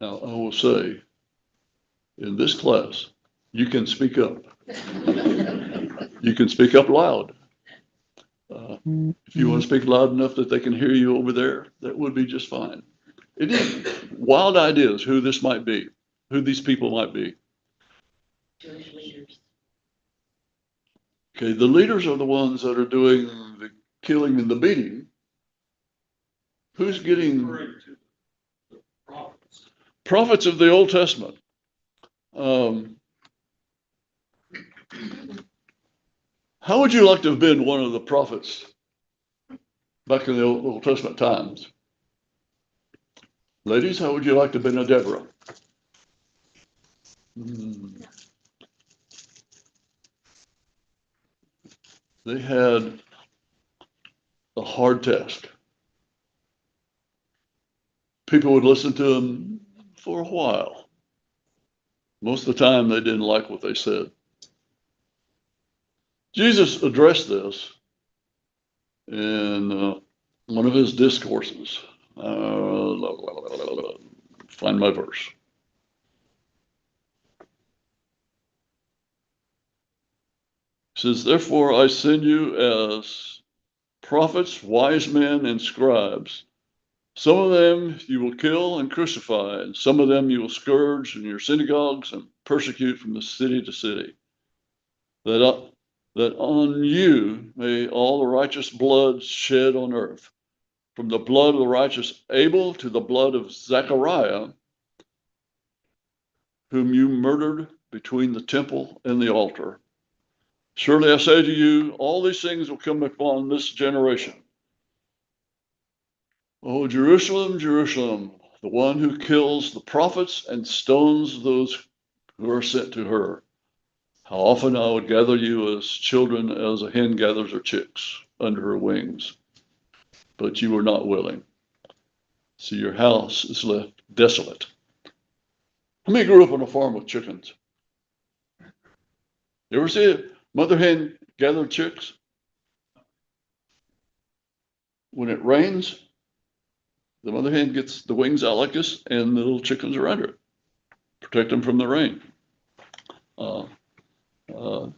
Now, I will say, in this class, you can speak up. You can speak up loud. If you want to speak loud enough that they can hear you over there, that would be just fine. It is wild ideas who this might be, who these people might be. Jewish leaders. Okay, the leaders are the ones that are doing the killing and the beating. Who's getting prophets of the Old Testament? Um, how would you like to have been one of the prophets back in the Old Testament times? Ladies, how would you like to have been a Deborah? They had a hard task. People would listen to them for a while. Most of the time, they didn't like what they said. Jesus addressed this in one of his discourses. Find my verse. He says, "Therefore I send you as prophets, wise men, and scribes. Some of them you will kill and crucify, and some of them you will scourge in your synagogues and persecute from the city to city, that, that on you may all the righteous blood shed on earth, from the blood of the righteous Abel to the blood of Zechariah, whom you murdered between the temple and the altar. Surely I say to you, all these things will come upon this generation. Oh, Jerusalem, Jerusalem, the one who kills the prophets and stones those who are sent to her. How often I would gather you as children as a hen gathers her chicks under her wings, but you were not willing. So your house is left desolate." How many grew up on a farm with chickens? You ever see a mother hen gather chicks? When it rains, the mother hen gets the wings out like this, and the little chickens are under it, protect them from the rain. Uh,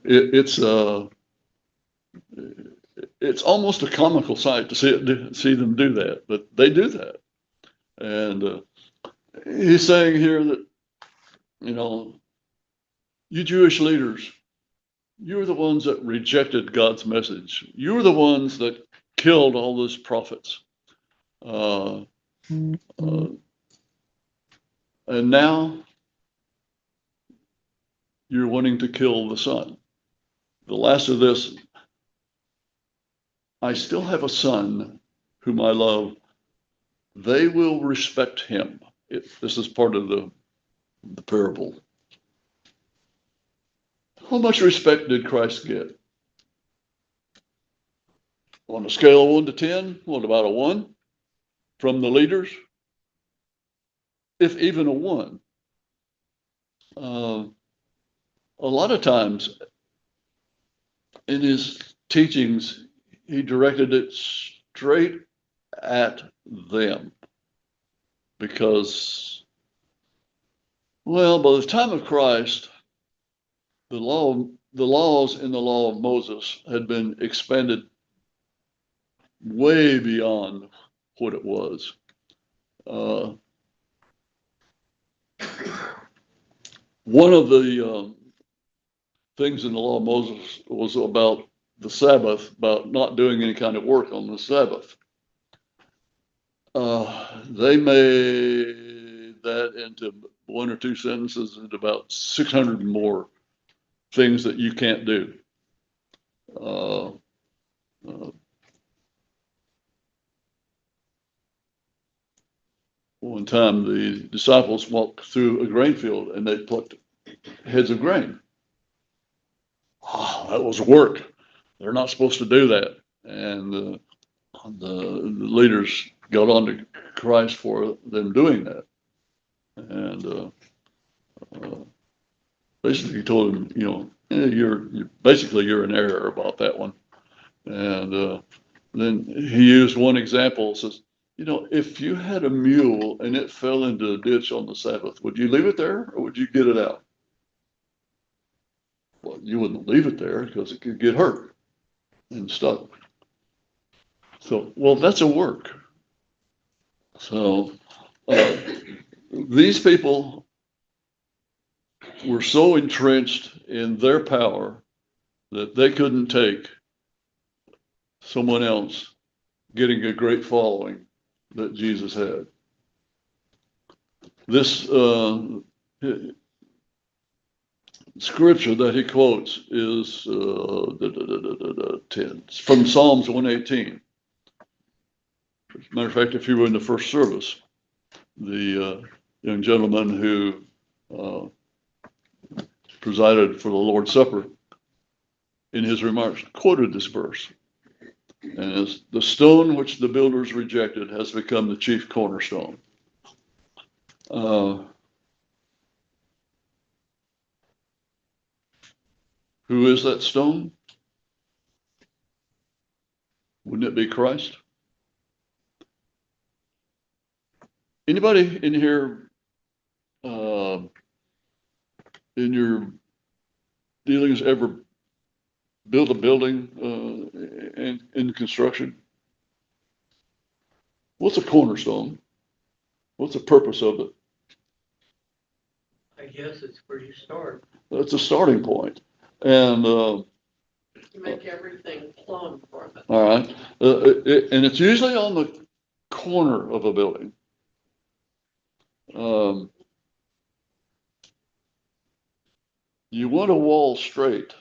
it's it's almost a comical sight to see them do that, but they do that. And he's saying here that, you know, you Jewish leaders, you're the ones that rejected God's message. You're the ones that killed all those prophets. Uh, uh, and now you're wanting to kill the Son. The last of this, I still have a son whom I love. They will respect him. This is part of the parable. How much respect did Christ get? On a scale of 1 to 10, what about a 1 from the leaders? If even a 1. A lot of times in his teachings, he directed it straight at them because, well, by the time of Christ, the laws in the law of Moses had been expanded way beyond what it was. One of the things in the law of Moses was about the Sabbath, about not doing any kind of work on the Sabbath. They made that into 1 or 2 sentences and about 600 more things that you can't do. Uh, uh, One time the disciples walked through a grain field and they plucked heads of grain. Oh, that was work. They're not supposed to do that. And the leaders got on to Christ for them doing that. And basically told him, you're in error about that one. And then he used one example, says, if you had a mule and it fell into a ditch on the Sabbath, would you leave it there or would you get it out? Well, you wouldn't leave it there because it could get hurt and stuck. So, well, that's a work. So, uh, these people were so entrenched in their power that they couldn't take someone else getting a great following that Jesus had. This scripture that he quotes is 10. It's from Psalms 118. As a matter of fact, if you were in the first service, the young gentleman who presided for the Lord's Supper in his remarks quoted this verse. And it's, the stone which the builders rejected has become the chief cornerstone. Who is that stone? Wouldn't it be Christ? Anybody in here, in your dealings, ever built a building in construction? What's a cornerstone? What's the purpose of it? I guess it's where you start. That's a starting point. And You make everything plumb from it. all right, and it's usually on the corner of a building. You want a wall straight.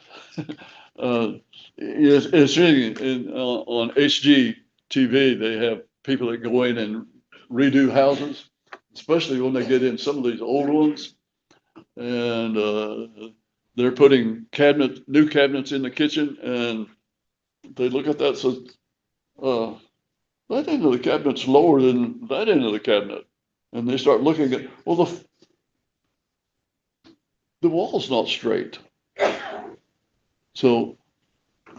It's interesting on HGTV, they have people that go in and redo houses, especially when they get in some of these old ones. And they're putting new cabinets in the kitchen, and they look at that and says, that end of the cabinet's lower than that end of the cabinet. And they start looking at, well, the wall's not straight. So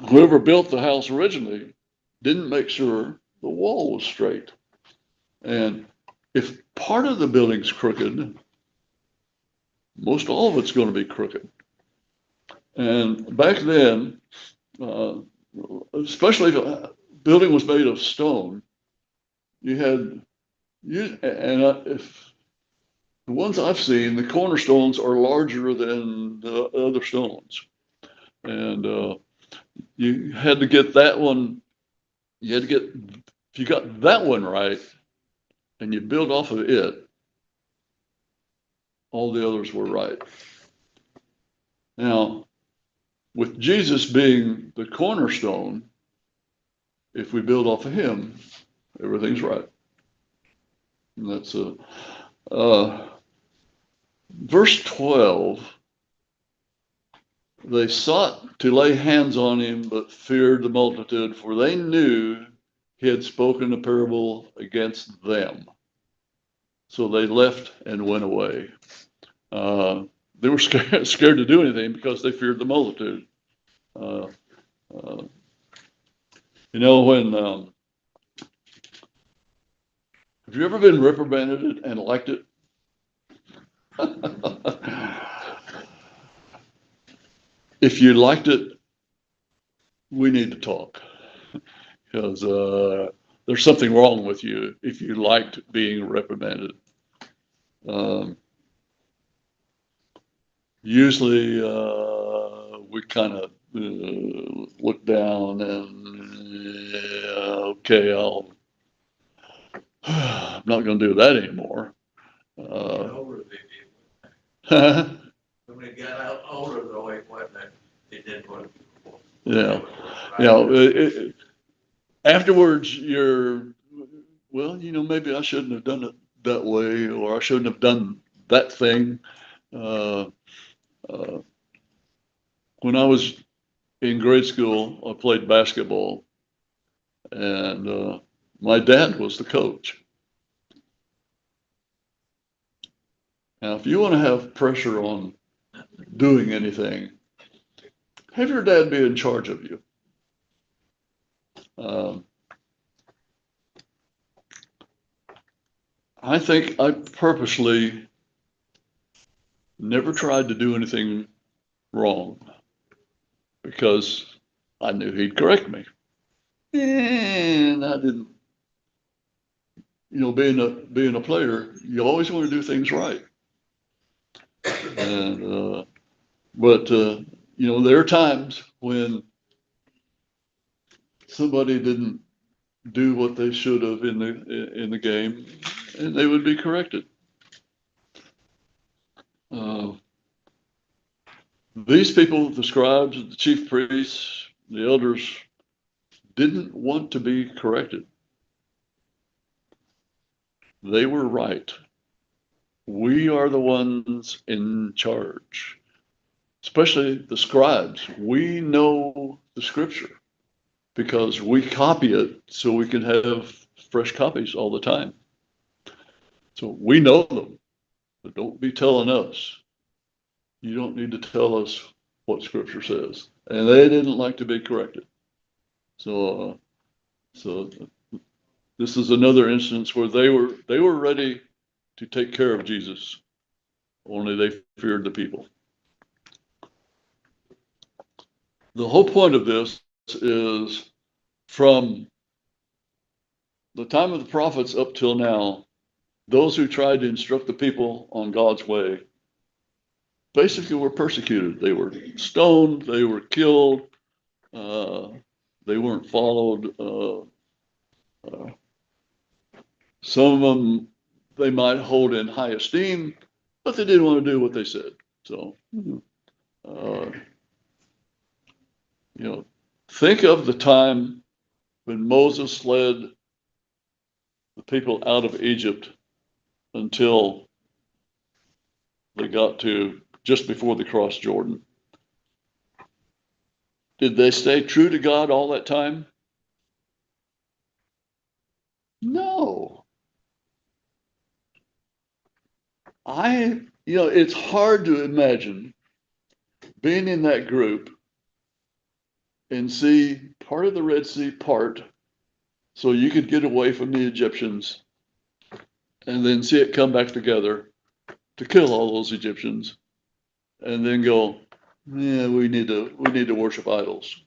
whoever built the house originally didn't make sure the wall was straight. And if part of the building's crooked, most all of it's going to be crooked. And back then, especially if a building was made of stone, if the ones I've seen, the cornerstones are larger than the other stones. And you had to get that one, if you got that one right and you build off of it, all the others were right. Now, with Jesus being the cornerstone, if we build off of him, everything's right. And that's verse 12. They sought to lay hands on him, but feared the multitude, for they knew he had spoken a parable against them. So they left and went away. They were scared to do anything because they feared the multitude. When have you ever been reprimanded and liked it? If you liked it, we need to talk, because there's something wrong with you if you liked being reprimanded. Usually we kind of look down and okay, I'm not going to do that anymore. When we got out older, though, it didn't work. Yeah. Afterwards, maybe I shouldn't have done it that way, or I shouldn't have done that thing. When I was in grade school, I played basketball, and my dad was the coach. Now, if you want to have pressure on doing anything, have your dad be in charge of you. I think I purposely never tried to do anything wrong because I knew he'd correct me. And I didn't, being a player, you always want to do things right. And but there are times when somebody didn't do what they should have in the game, and they would be corrected. Uh, these people, the scribes, the chief priests, the elders, didn't want to be corrected. They were right. We are the ones in charge, especially the scribes. We know the scripture because we copy it so we can have fresh copies all the time. So we know them, but don't be telling us. You don't need to tell us what scripture says. And they didn't like to be corrected. So this is another instance where they were ready to take care of Jesus, only they feared the people. The whole point of this is from the time of the prophets up till now, those who tried to instruct the people on God's way basically were persecuted. They were stoned, they were killed, uh, they weren't followed. Uh, some of them they might hold in high esteem, but they didn't want to do what they said. So, uh, think of the time when Moses led the people out of Egypt until they got to just before they crossed Jordan. Did they stay true to God all that time? No. It's hard to imagine being in that group and see part of the Red Sea part so you could get away from the Egyptians and then see it come back together to kill all those Egyptians and then go, yeah, we need to worship idols.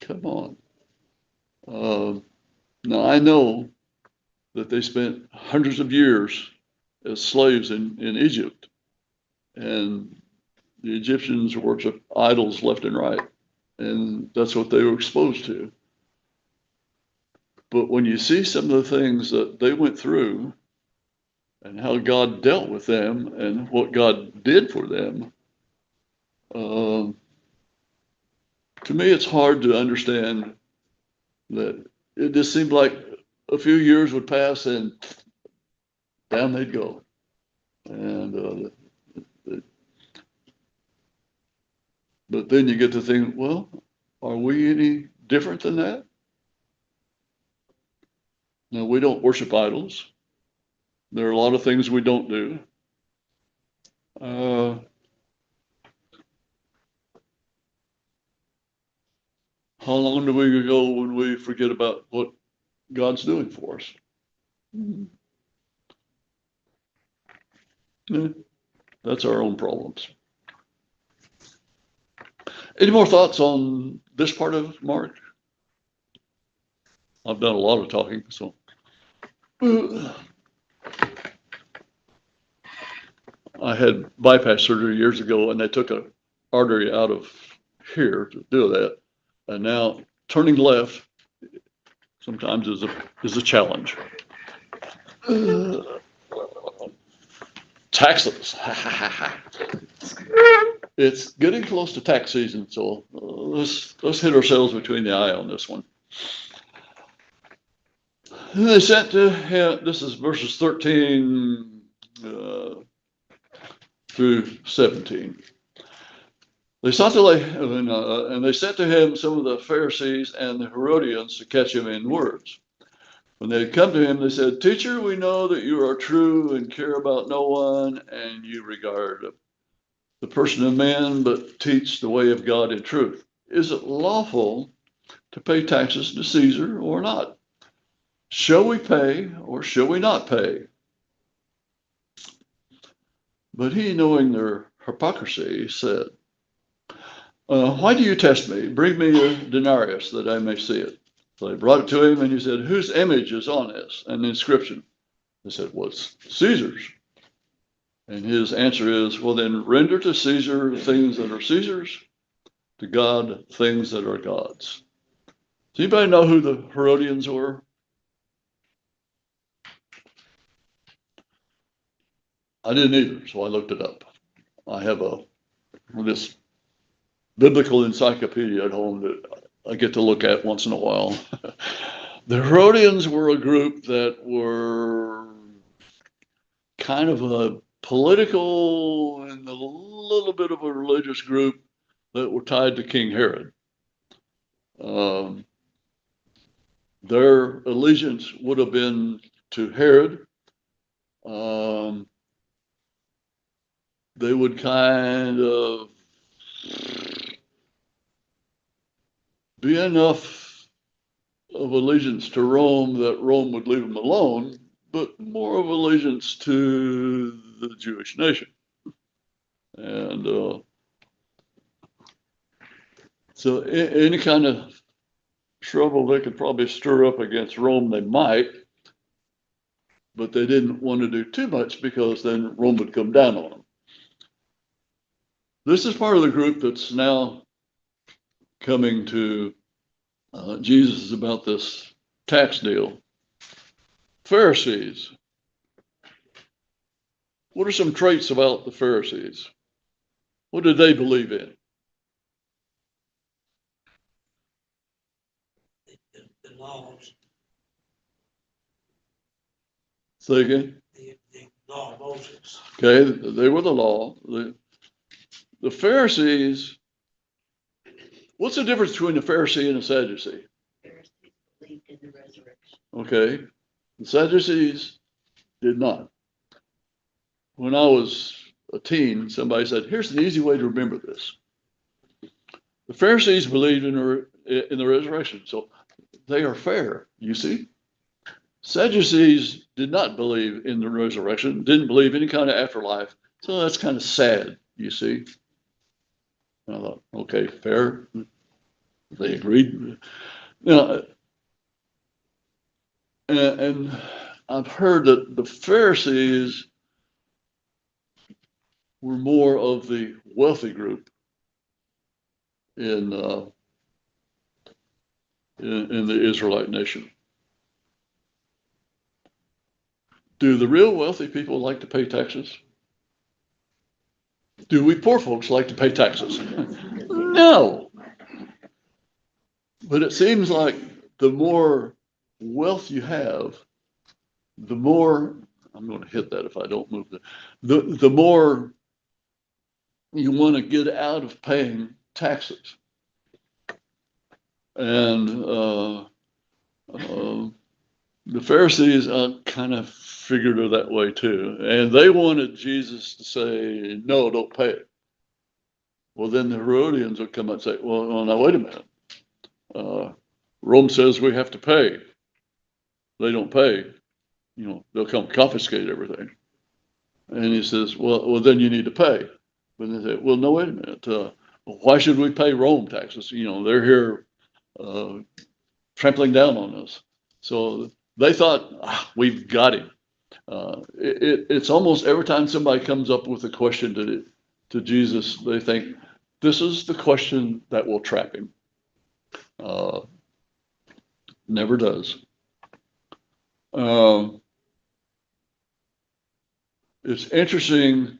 Come on. Now I know that they spent hundreds of years as slaves in Egypt, and the Egyptians worship idols left and right, and that's what they were exposed to. But when you see some of the things that they went through and how God dealt with them and what God did for them, to me, it's hard to understand that it just seemed like a few years would pass and down they'd go. And but then you get to think, well, are we any different than that? No, we don't worship idols. There are a lot of things we don't do. How long do we go when we forget about what God's doing for us? Yeah, that's our own problems. Any more thoughts on this part of Mark? I've done a lot of talking, so. I had bypass surgery years ago, and they took an artery out of here to do that. And now turning left sometimes is a challenge. Taxes. It's getting close to tax season, so let's hit ourselves between the eye on this one. And they sent to him, this is verses 13 through 17. They sought to and they sent to him some of the Pharisees and the Herodians to catch him in words. When they had come to him, they said, "Teacher, we know that you are true and care about no one, and you regard the person of man, but teach the way of God in truth. Is it lawful to pay taxes to Caesar or not? shall we pay or shall we not pay? But he, knowing their hypocrisy, said, why do you test me? Bring me a denarius that I may see it. So they brought it to him, and he said, whose image is on this? And the inscription. They said, well, it's Caesar's. And his answer is, well, then render to Caesar things that are Caesar's, to God things that are God's. Does anybody know who the Herodians were? I didn't either, so I looked it up. I have this biblical encyclopedia at home that I get to look at once in a while. The Herodians were a group that were kind of a political and a little bit of a religious group that were tied to King Herod. Um, their allegiance would have been to Herod. Um, they would kind of be enough of allegiance to Rome that Rome would leave them alone, but more of allegiance to the Jewish nation. And so any kind of trouble they could probably stir up against Rome, they might, but they didn't want to do too much because then Rome would come down on them. This is part of the group that's now coming to Jesus about this tax deal. Pharisees. What are some traits about the Pharisees? What did they believe in? The laws, Say again? the law of Moses. Okay, they were the law. The Pharisees, what's the difference between a Pharisee and a Sadducee? Pharisees believed in the resurrection. Okay, the Sadducees did not. When I was a teen, somebody said, here's an easy way to remember this. The Pharisees believed in the resurrection, so they are fair, you see. Sadducees did not believe in the resurrection, didn't believe any kind of afterlife, so that's kind of sad, you see. And I thought, okay, fair. They agreed. Now, and I've heard that the Pharisees were more of the wealthy group in the Israelite nation. Do the real wealthy people like to pay taxes? Do we poor folks like to pay taxes? No. But it seems like the more wealth you have, the more, I'm going to hit that if I don't move the more you want to get out of paying taxes. And the Pharisees kind of figured it that way too. And they wanted Jesus to say, no, don't pay it. Well, then the Herodians would come and say, well, now, wait a minute. Rome says we have to pay. They don't pay. They'll come confiscate everything. And he says, well, then you need to pay. But they say, well, no, wait a minute. Why should we pay Rome taxes? They're here trampling down on us. So they thought, we've got him. It's almost every time somebody comes up with a question to Jesus, they think, this is the question that will trap him. Never does. It's interesting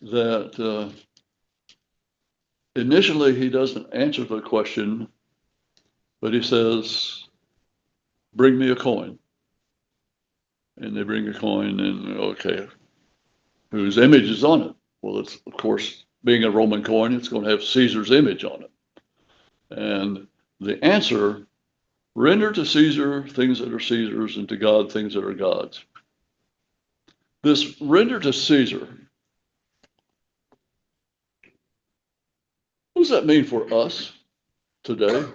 that initially he doesn't answer the question, but he says, bring me a coin. And they bring a coin, and okay, whose image is on it? Well, it's, of course, being a Roman coin, it's going to have Caesar's image on it. And the answer, render to Caesar things that are Caesar's, and to God things that are God's. This render to Caesar, what does that mean for us today?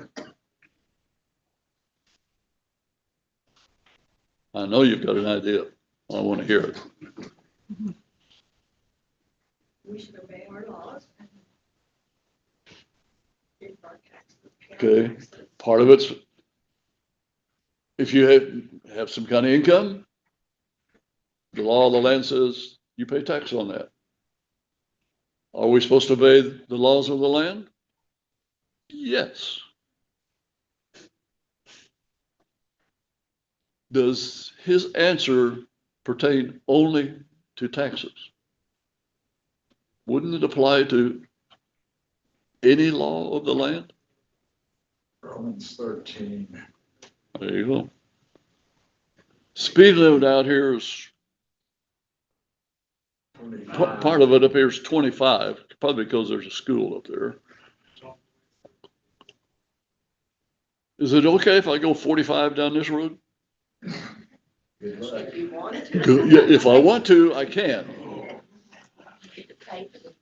I know you've got an idea. I want to hear it. We should obey our laws. And pay our taxes, pay our Okay. taxes. Part of it's, if you have some kind of income, the law of the land says you pay tax on that. Are we supposed to obey the laws of the land? Yes. Does his answer pertain only to taxes? Wouldn't it apply to any law of the land? Romans 13. There you go. Speed limit out here is, part of it up here is 25, probably because there's a school up there. Is it okay if I go 45 down this road? Good luck. If you wanted to. Yeah, if I want to, I can. You get to pay for the.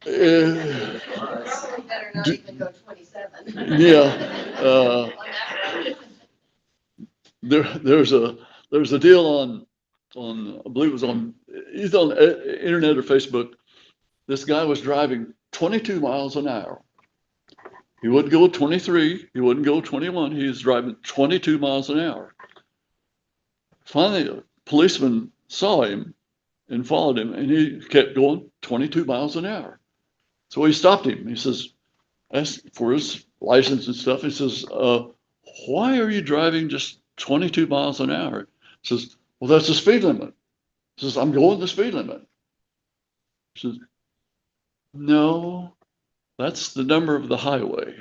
Uh, Probably better not do- even go 27. Yeah, On that road. there's a deal on I believe it was on either on the internet or Facebook. This guy was driving 22 miles an hour. He wouldn't go 23. He wouldn't go 21. He was driving 22 miles an hour. Finally, a policeman saw him and followed him, and he kept going 22 miles an hour. So he stopped him. He says, asked for his license and stuff. He says, why are you driving just 22 miles an hour? He says, well, that's the speed limit. He says, I'm going the speed limit. He says, no, that's the number of the highway.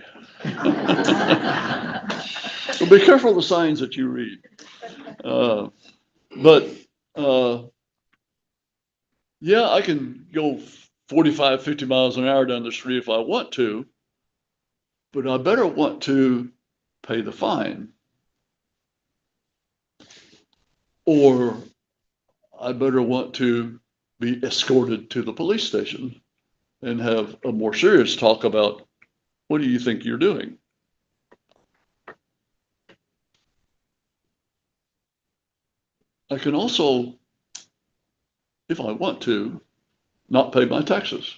So be careful of the signs that you read. But yeah, I can go 45, 50 miles an hour down the street if I want to, but I better want to pay the fine. Or I better want to be escorted to the police station and have a more serious talk about what do you think you're doing? I can also, if I want to, not pay my taxes.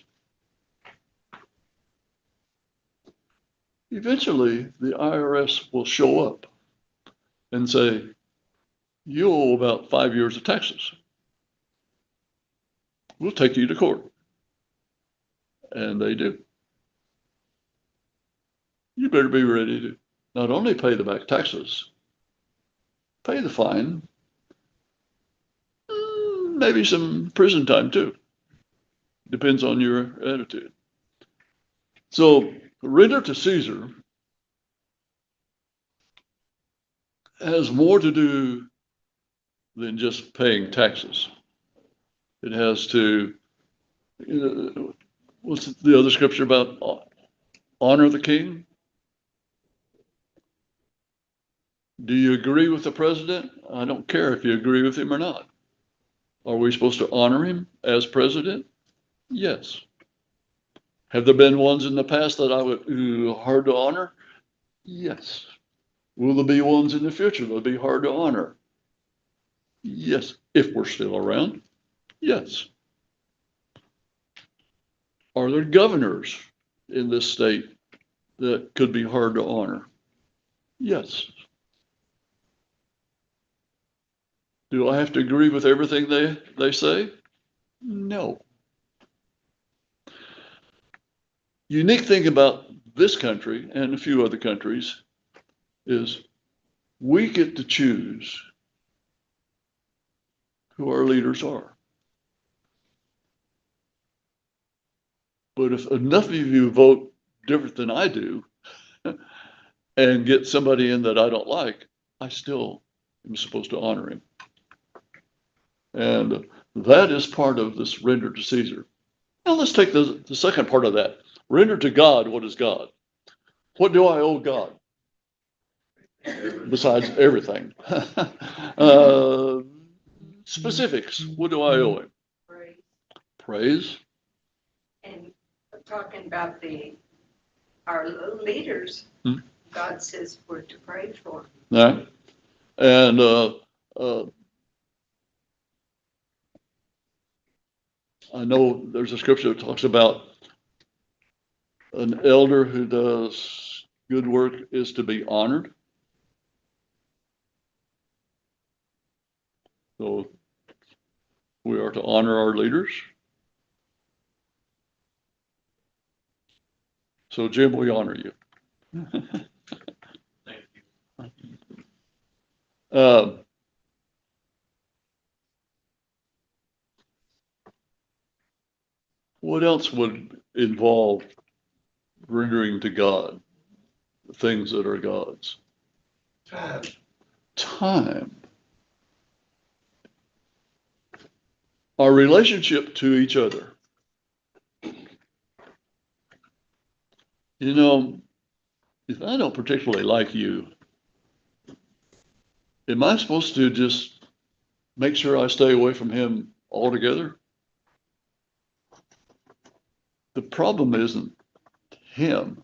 Eventually, the IRS will show up and say, you owe about 5 years of taxes. We'll take you to court. And they do. You better be ready to not only pay the back taxes, pay the fine, maybe some prison time too. Depends on your attitude. So, render to Caesar has more to do than just paying taxes. It has to, what's the other scripture about? Honor the king. Do you agree with the president? I don't care if you agree with him or not. Are we supposed to honor him as president? Yes. Have there been ones in the past that I would hard to honor? Yes. Will there be ones in the future that'll be hard to honor? Yes. If we're still around? Yes. Are there governors in this state that could be hard to honor? Yes. Do I have to agree with everything they say? No. Unique thing about this country and a few other countries is we get to choose who our leaders are. But if enough of you vote different than I do and get somebody in that I don't like, I still am supposed to honor him. And that is part of this render to Caesar. Now let's take the second part of that. Render to God what is God. What do I owe God? Besides everything. Specifics. What do I owe him? Praise. Praise. And talking about our leaders, God says we're to pray for. Yeah. And I know there's a scripture that talks about an elder who does good work is to be honored. So we are to honor our leaders. So Jim, we honor you. Thank you. Uh, what else would involve rendering to God things that are God's? Time. Time. Our relationship to each other. You know, if I don't particularly like you, am I supposed to just make sure I stay away from him altogether? The problem isn't him,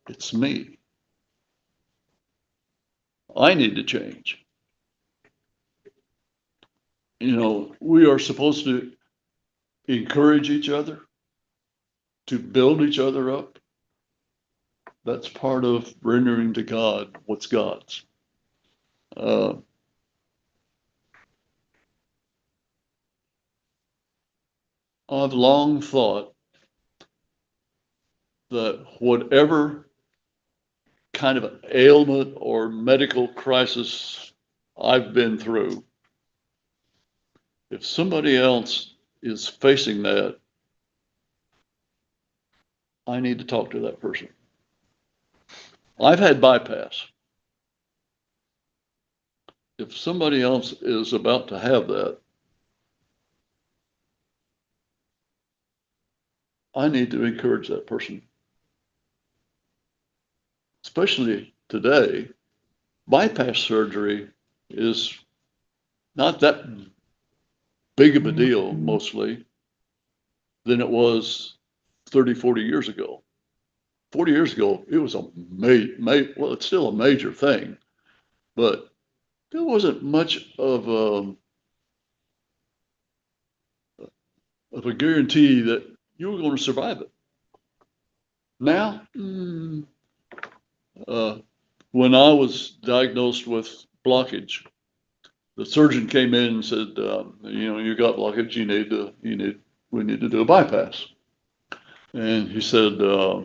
it's me. I need to change. You know, we are supposed to encourage each other, to build each other up. That's part of rendering to God what's God's. Uh, I've long thought that whatever kind of ailment or medical crisis I've been through, if somebody else is facing that, I need to talk to that person. I've had bypass. If somebody else is about to have that, I need to encourage that person. Especially today, bypass surgery is not that big of a deal mostly than it was 30, 40 years ago. 40 years ago, it was well, it's still a major thing, but there wasn't much of a guarantee that you were going to survive it. Now, uh, when I was diagnosed with blockage, the surgeon came in and said, you know, you got blockage, we need to do a bypass. And he said, uh,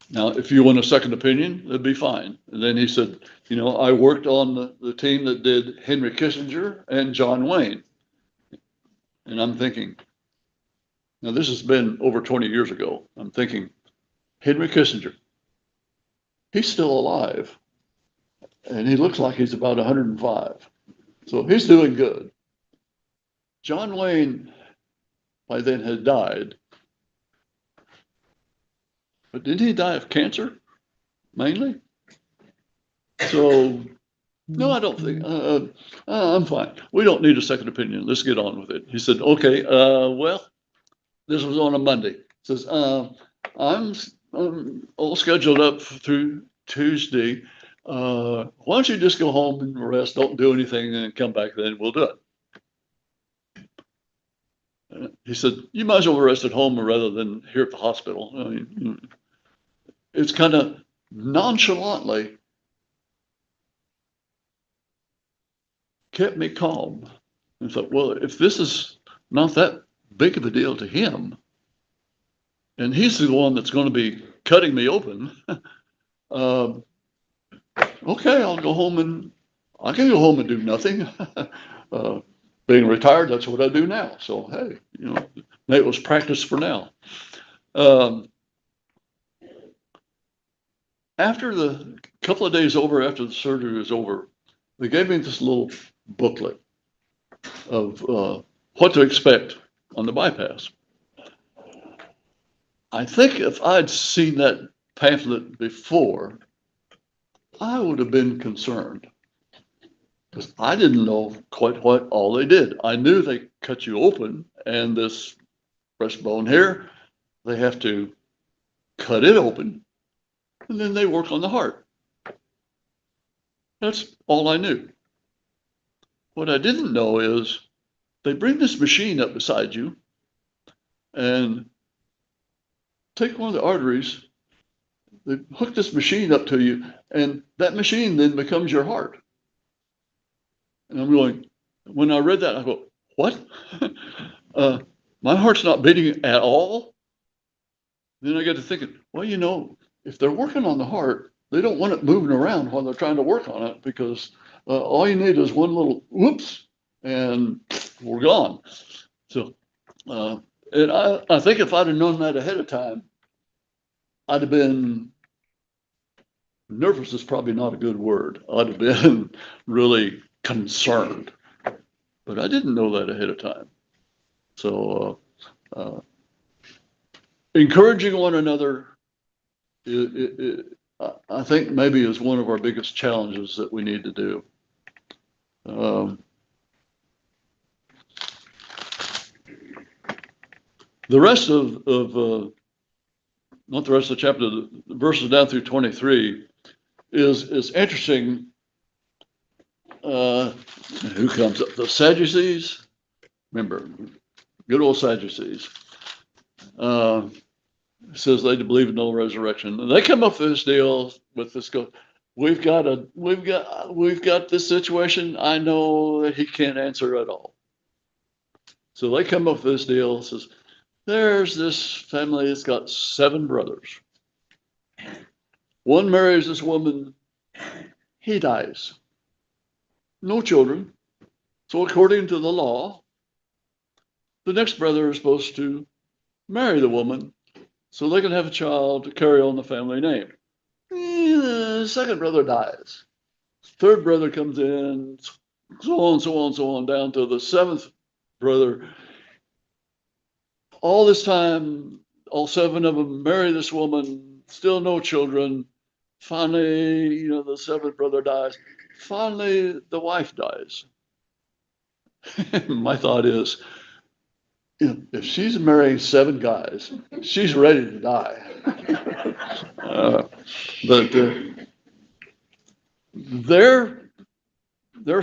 now, if you want a second opinion, that'd be fine. And then he said, you know, I worked on the team that did Henry Kissinger and John Wayne. And I'm thinking, now this has been over 20 years ago. I'm thinking, Henry Kissinger, he's still alive. And he looks like he's about 105. So he's doing good. John Wayne by then had died. But didn't he die of cancer mainly? So, no, I don't think. I'm fine. We don't need a second opinion. Let's get on with it. He said, okay, well, this was on a Monday. He says, I'm all scheduled up through Tuesday. Why don't you just go home and rest? Don't do anything and come back then. We'll do it. He said, you might as well rest at home rather than here at the hospital. I mean, it's kind of nonchalantly kept me calm. And thought, well, if this is not that big of a deal to him, and he's the one that's going to be cutting me open, okay, I'll go home and I can go home and do nothing. uh, Being retired, that's what I do now. So, hey, you know, it was practice for now. Um, After the couple of days over, after the surgery was over, they gave me this little booklet of what to expect on the bypass. I think if I'd seen that pamphlet before, I would have been concerned because I didn't know quite what all they did. I knew they cut you open and this breastbone here, they have to cut it open and then they work on the heart. That's all I knew. What I didn't know is they bring this machine up beside you and take one of the arteries. They hook this machine up to you, and that machine then becomes your heart. And I'm going, when I read that, I go, what? My heart's not beating at all. Then I get to thinking, well, if they're working on the heart, they don't want it moving around while they're trying to work on it, because all you need is one little whoops and we're gone. So, and I think if I'd have known that ahead of time, I'd have been nervous is probably not a good word. I'd have been really concerned, but I didn't know that ahead of time. So, encouraging one another, I think maybe is one of our biggest challenges that we need to do. The rest of not the rest of the chapter, the verses down through 23 is interesting. Who comes up? The Sadducees. Remember, good old Sadducees. Says they believe in no resurrection. And they come up with this deal with this go. We've got this situation. I know that he can't answer at all. So they come up with this deal. Says there's this family that's got 7 brothers. One marries this woman. He dies. No children. So according to the law, the next brother is supposed to marry the woman so they can have a child to carry on the family name. The second brother dies. Third brother comes in, so on, so on, so on, down to the 7th brother. All this time, all 7 of them marry this woman, still no children. Finally, the 7th brother dies. Finally, the wife dies. My thought is, if she's marrying 7 guys, she's ready to die. But their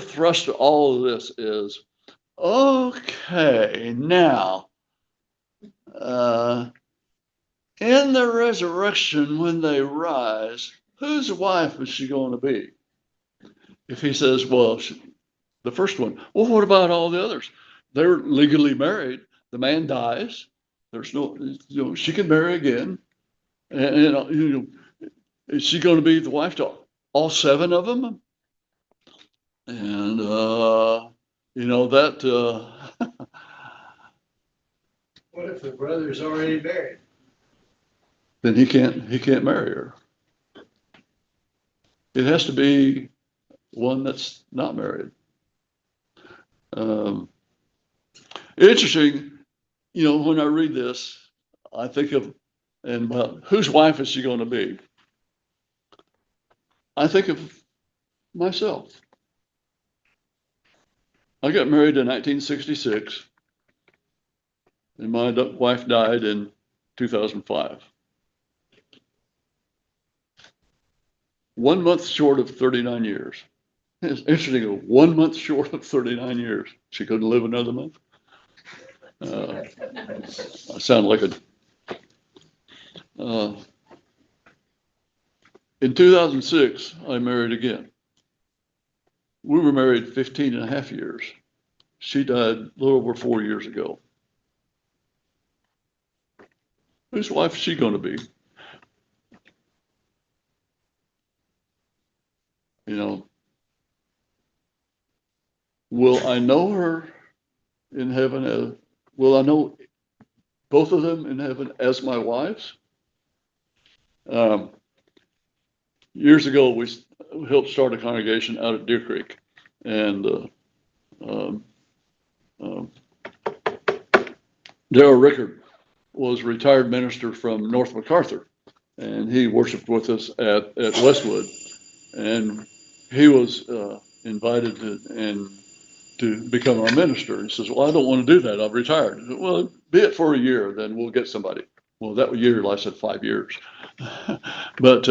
thrust to all of this is, okay, now, in the resurrection, when they rise, whose wife is she going to be? If he says, well, the first one, well, what about all the others? They're legally married. The man dies. There's no, she can marry again. And, is she going to be the wife to all 7 of them? And, that. What if the brother's already married? Then he can't marry her. It has to be one that's not married. Interesting, when I read this, I think of, and well, whose wife is she going to be? I think of myself. I got married in 1966, and my wife died in 2005. 1 month short of 39 years. It's interesting, 1 month short of 39 years. She couldn't live another month. I sound like in 2006, I married again. We were married 15 and a half years. She died a little over 4 years ago. Whose wife is she going to be? Will I know her in heaven? Will I know both of them in heaven as my wives? Years ago, we helped start a congregation out at Deer Creek, and Darrell Rickard was a retired minister from North MacArthur, and he worshiped with us at Westwood, and he was invited to become our minister. He says, well, I don't want to do that. I've retired. Said, well, be it for a year, then we'll get somebody. Well, that year lasted 5 years. But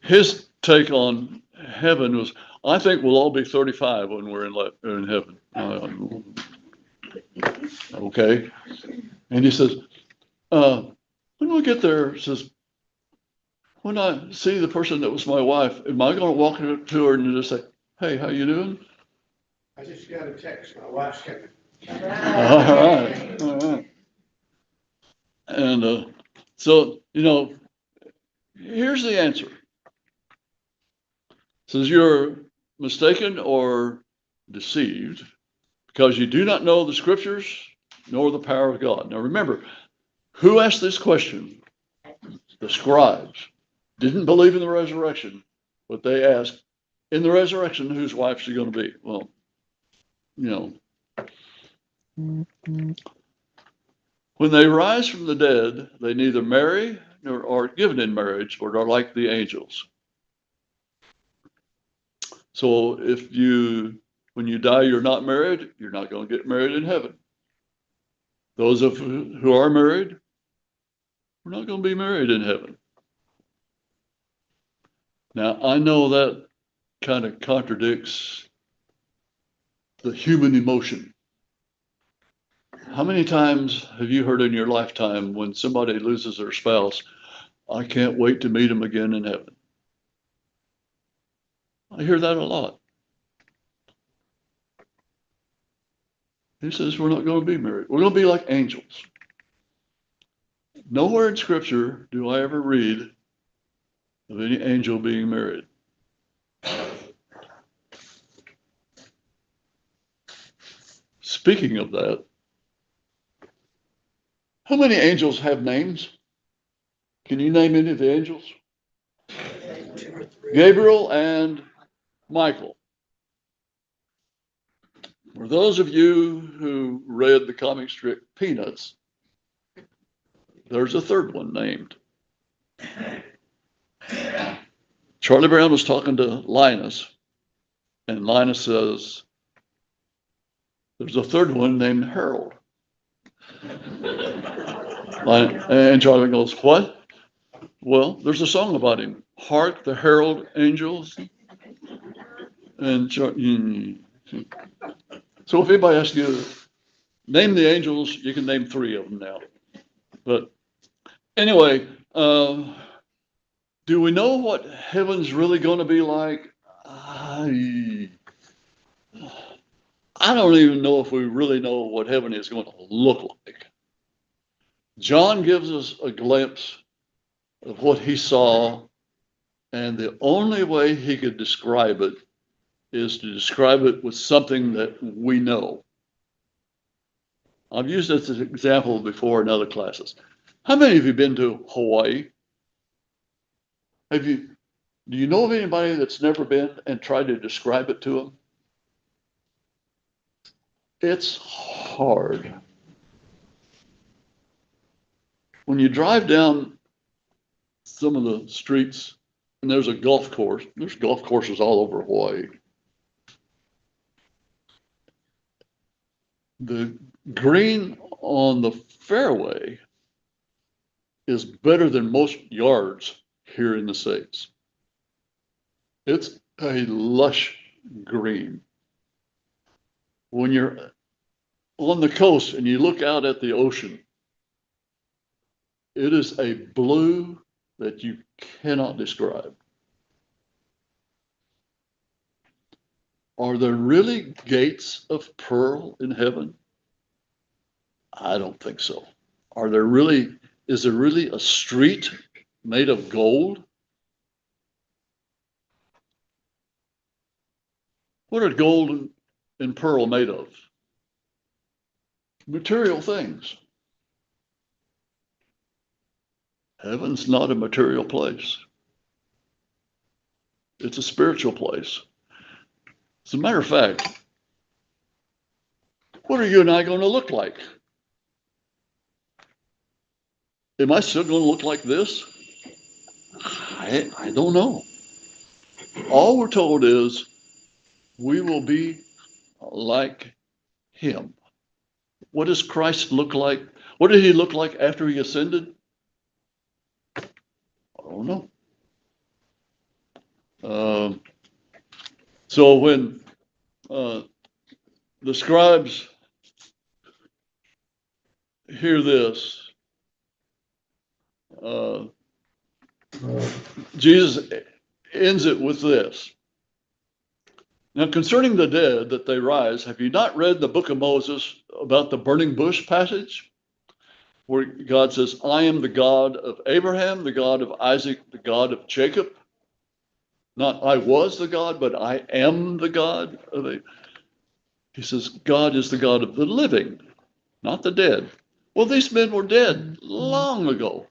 his take on heaven was, I think we'll all be 35 when we're in heaven. Okay. And he says, when we get there, he says, when I see the person that was my wife, am I going to walk up to her and just say, hey, how you doing? I just got a text, my wife's coming. All right. All right. And so, here's the answer. It says you're mistaken or deceived because you do not know the scriptures nor the power of God. Now remember, who asked this question? The scribes. Didn't believe in the resurrection, but they asked, in the resurrection, whose wife is she going to be? Well, when they rise from the dead, they neither marry nor are given in marriage, but are like the angels. So when you die, you're not married, you're not going to get married in heaven. Those of who are married, we're not going to be married in heaven. Now, I know that kind of contradicts the human emotion. How many times have you heard in your lifetime when somebody loses their spouse, I can't wait to meet them again in heaven? I hear that a lot. He says we're not going to be married. We're going to be like angels. Nowhere in Scripture do I ever read of any angel being married. Speaking of that, how many angels have names? Can you name any of the angels? Gabriel and Michael. For those of you who read the comic strip Peanuts, there's a third one named. Charlie Brown was talking to Linus, and Linus says, there's a third one named Harold. And Charlie goes, what? Well, there's a song about him. Hark the Herald Angels. And so if anybody asks you to name the angels, you can name 3 of them now. But anyway, do we know what heaven's really going to be like? I don't even know if we really know what heaven is going to look like. John gives us a glimpse of what he saw, and the only way he could describe it is to describe it with something that we know. I've used this as an example before in other classes. How many of you been to Hawaii? Do you know of anybody that's never been and tried to describe it to them? It's hard. When you drive down some of the streets and there's a golf course, there's golf courses all over Hawaii. The green on the fairway is better than most yards here in the States. It's a lush green. When you're on the coast and you look out at the ocean, it is a blue that you cannot describe. Are there really gates of pearl in heaven? I don't think so. Is there really a street made of gold? What are gold and pearl made of? Material things. Heaven's not a material place. It's a spiritual place. As a matter of fact, what are you and I going to look like? Am I still going to look like this? I don't know. All we're told is we will be like him. What does Christ look like? What did he look like after he ascended? I don't know. So when the scribes hear this, uh, Jesus ends it with this. Now, concerning the dead that they rise, have you not read the book of Moses about the burning bush passage? Where God says, I am the God of Abraham, the God of Isaac, the God of Jacob. Not I was the God, but I am the God of Abraham. He says, God is the God of the living, not the dead. Well, these men were dead long ago,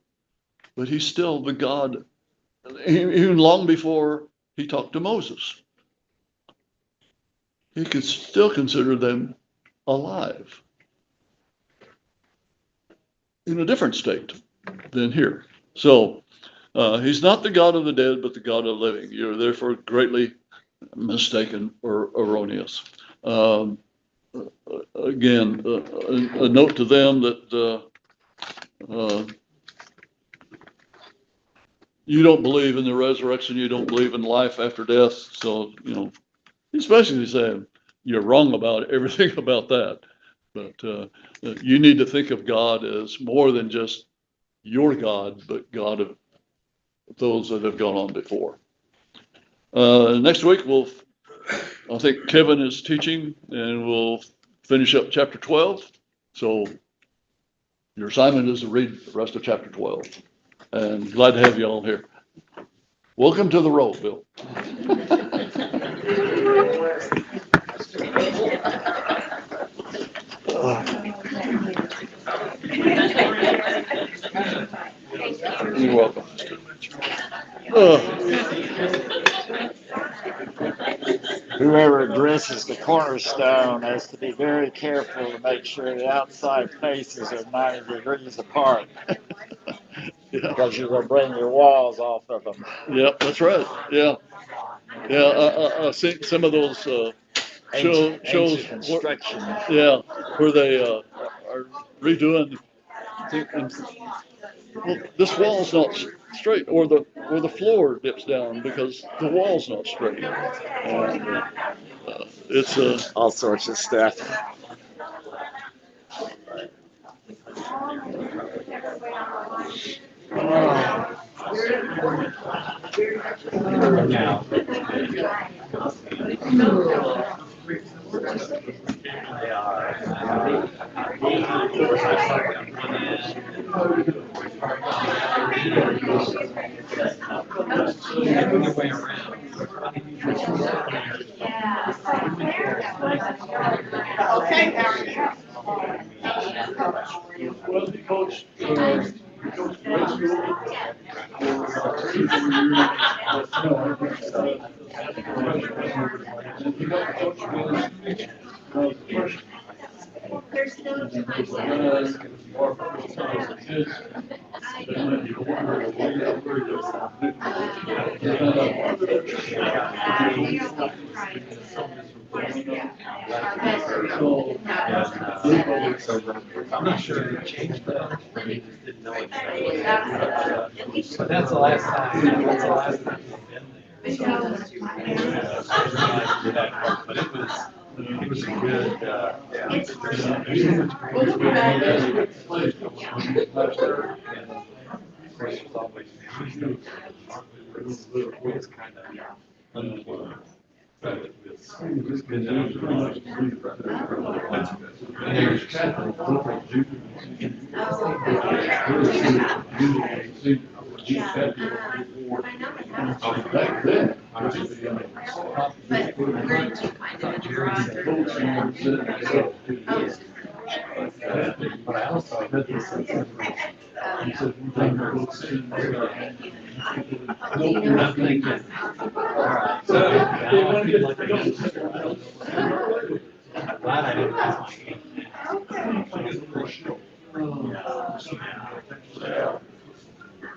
but he's still the God, even long before he talked to Moses. He could still consider them alive in a different state than here. So he's not the God of the dead, but the God of the living. You're therefore greatly mistaken or erroneous. Um, Again, a note to them that you don't believe in the resurrection, you don't believe in life after death. So, he's basically saying you're wrong about everything about that. But you need to think of God as more than just your God, but God of those that have gone on before. Next week, I think Kevin is teaching, and we'll finish up chapter 12. So your assignment is to read the rest of chapter 12. And glad to have you all here. Welcome to the roll, Bill. You're welcome. Whoever addresses the cornerstone has to be very careful to make sure the outside faces are 90 degrees apart because you're going to bring your walls off of them. Yep, that's right. Yeah. Yeah, I think some of those shows, Ancient construction. where they are redoing. And, well, this wall's not straight, or the floor dips down because the wall's not straight. And, it's all sorts of stuff. well, he coached There's no I'm not sure if they changed that. Maybe just didn't know it. But that's the last time. That's the last time we've been there. So I realized that part, but it was a good. Of course, there's always it was kind of unplugged. But it was good. back then. But where did you find it? But I also read this. He said, I'm thinking, all right, so now I feel like I got this. I'm glad I didn't ask my game.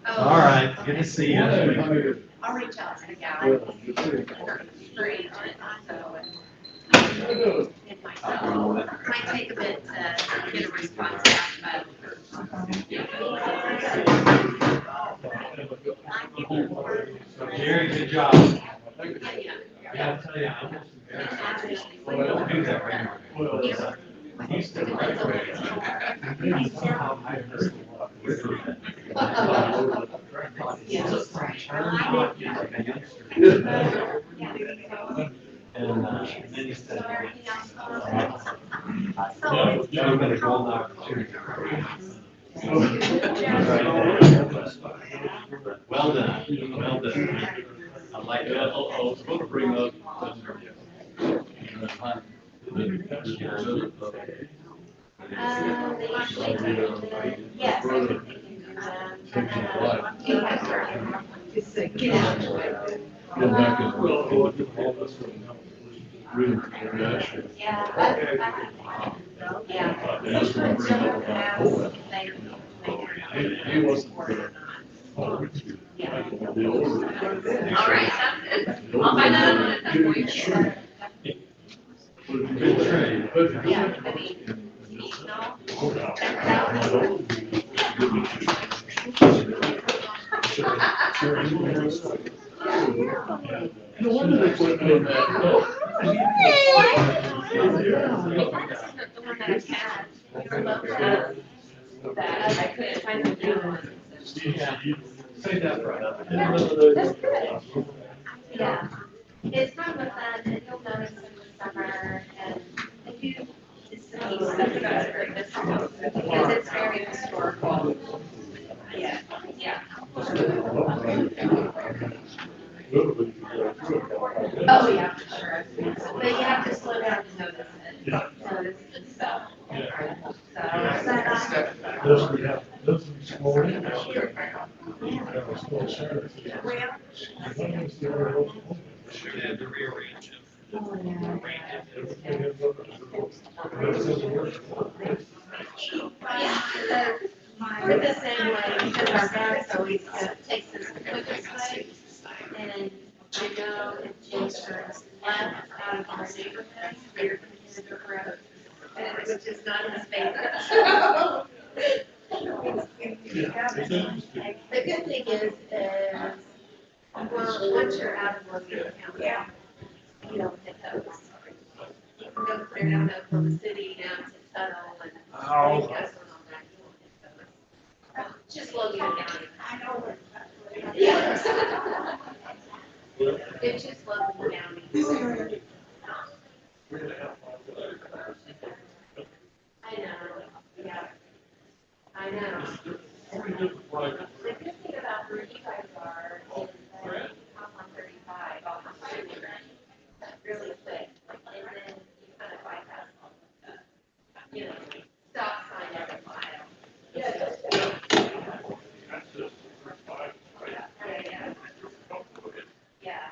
All right, good to see you. I'll reach out to the guy for agent, so it might take a bit to get a response back, Jerry, good job. I gotta tell you, I'm almost embarrassed. Well, I don't do that right now. Well, I used to right away. Maybe somehow I heard with her. Just from China, like a youngster. And then he said, you're gonna go opportunity. Well done, well done. I like that. I was gonna bring up. Yes. Go back and look at all this real international. They just want to bring up about Poland. He wasn't with you. The older. All right, sounds good. I'll find out about that for you. Sure. But if you go there, but if you Yeah, go I mean, no wonder they put it in that. that I couldn't find the new one. Yeah, say that right. That's good. Yeah, it's fun with them, and you'll notice in the summer, and they do, it's stuff that's very difficult, because it's very historical. Yeah, yeah. Oh, yeah, for sure. But you have to slow down to notice it. Notice the stuff. Had to rearrange it. Yeah, we're the same way, because our guys always takes us the quickest way, and I know if James turns left out of our neighborhood, we're in the road, and which is not his favorite. The good thing is, well, once you're out of Logan County, you don't hit those. You can go clear down to Oklahoma City, down to Tuttle, and guys on all that, you won't hit those. Just Logan County. Yeah. It's just Logan County. I know, yeah. I know. The good thing about where you guys are is that you come on 35 off the freeway really quick, and then you kind of bypass all of the, stop sign every mile. Yeah.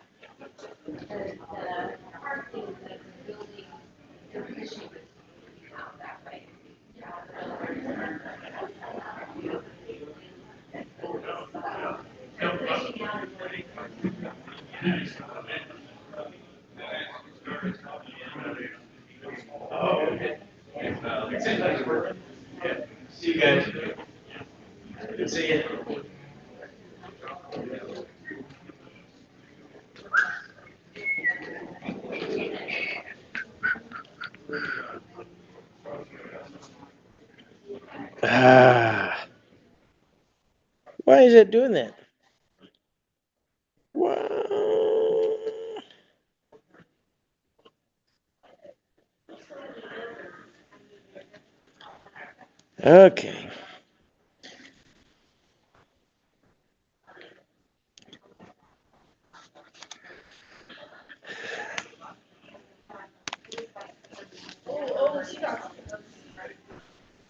The parking, the building, the issue is out that way. Oh, okay. Seems like it's working. Yeah. See you guys. Good to see you. Ah, why is it doing that? Wow. Okay.